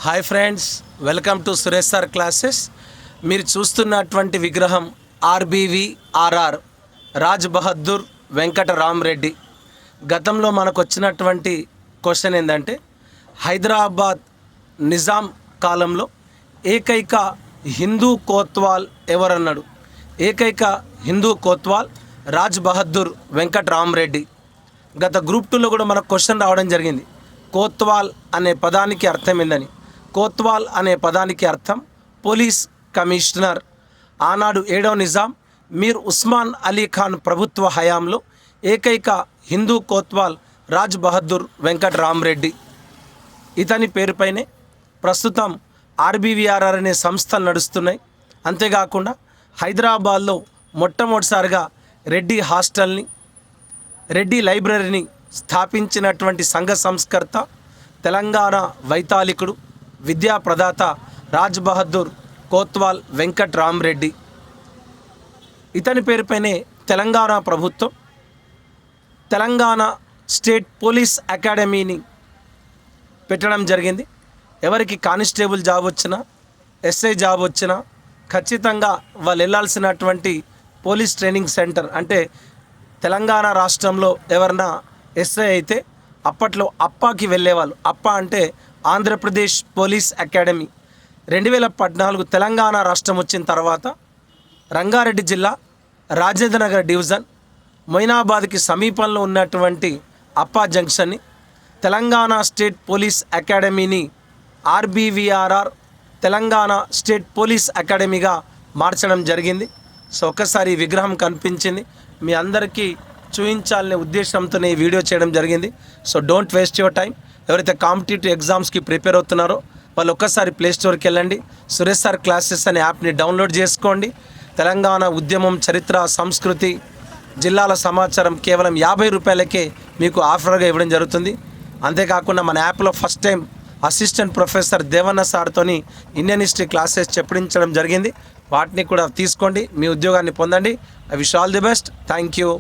Hi friends, welcome to Suresh sir classes. మీరు చూస్తున్నటువంటి విగ్రహం ఆర్బీవీఆర్ఆర్ రాజ్ బహదూర్ వెంకట రామరెడ్డి. గతంలో మనకు వచ్చినటువంటి క్వశ్చన్ ఏంటంటే, హైదరాబాద్ నిజాం కాలంలో ఏకైక హిందూ కోత్వాల్ ఎవరన్నాడు. ఏకైక హిందూ కోత్వాల్ రాజ్ బహదూర్ వెంకట రామరెడ్డి. గత గ్రూప్ 2లో కూడా మనకు క్వశ్చన్ రావడం జరిగింది. కోత్వాల్ అనే పదానికి అర్థం ఏందని. కోత్వాల్ అనే పదానికి అర్థం పోలీస్ కమిషనర్. ఆనాడు 7వ నిజాం మీర్ ఉస్మాన్ అలీ ఖాన్ ప్రభుత్వ హయాంలో ఏకైక హిందూ కోత్వాల్ రాజ్ బహదూర్ వెంకట రామరెడ్డి. ఇతని పేరుపైనే ప్రస్తుతం ఆర్బీవీఆర్ఆర్ అనే సంస్థలు నడుస్తున్నాయి. అంతేకాకుండా హైదరాబాద్లో మొట్టమొదటిసారిగా రెడ్డి హాస్టల్ని, రెడ్డి లైబ్రరీని స్థాపించినటువంటి సంఘ సంస్కర్త, తెలంగాణ వైతాళికుడు, విద్యా ప్రదాత రాజ్ బహదూర్ కోత్వాల్ వెంకట రామరెడ్డి. ఇతని పేరుపైనే తెలంగాణ ప్రభుత్వం తెలంగాణ స్టేట్ పోలీస్ అకాడమీని పెట్టడం జరిగింది. ఎవరికి కానిస్టేబుల్ జాబ్ వచ్చినా, ఎస్ఐ జాబ్ వచ్చినా ఖచ్చితంగా వాళ్ళు వెళ్ళాల్సినటువంటి పోలీస్ ట్రైనింగ్ సెంటర్, అంటే తెలంగాణ రాష్ట్రంలో ఎవరన్నా ఎస్ఐ అయితే అప్పట్లో అప్పాకి వెళ్ళేవాళ్ళు. అప్పా అంటే ఆంధ్రప్రదేశ్ పోలీస్ అకాడమీ. 2014 తెలంగాణ రాష్ట్రం వచ్చిన తర్వాత రంగారెడ్డి జిల్లా రాజేంద్రనగర్ డివిజన్ మొయినాబాద్కి సమీపంలో ఉన్నటువంటి అప్పా జంక్షన్ని తెలంగాణ స్టేట్ పోలీస్ అకాడమీని ఆర్బీవీఆర్ఆర్ తెలంగాణ స్టేట్ పోలీస్ అకాడమీగా మార్చడం జరిగింది. సో ఒక్కసారి విగ్రహం కనిపించింది, మీ అందరికీ చూపించాలనే ఉద్దేశంతోనే ఈ వీడియో చేయడం జరిగింది. So don't waste your time. ఎవరైతే కాంపిటేటివ్ ఎగ్జామ్స్కి ప్రిపేర్ అవుతున్నారో వాళ్ళు ఒక్కసారి ప్లే స్టోర్కి వెళ్ళండి, సురేష్ సార్ క్లాసెస్ అనే యాప్ని డౌన్లోడ్ చేసుకోండి. తెలంగాణ ఉద్యమం, చరిత్ర, సంస్కృతి, జిల్లాల సమాచారం కేవలం 50 రూపాయలకే మీకు ఆఫర్గా ఇవ్వడం జరుగుతుంది. అంతేకాకుండా మన యాప్లో first time assistant professor Devanna సార్తోని ఇండియన్ హిస్టరీ క్లాసెస్ చెప్పించడం జరిగింది. వాటిని కూడా తీసుకోండి, మీ ఉద్యోగాన్ని పొందండి. I wish all the best. Thank you.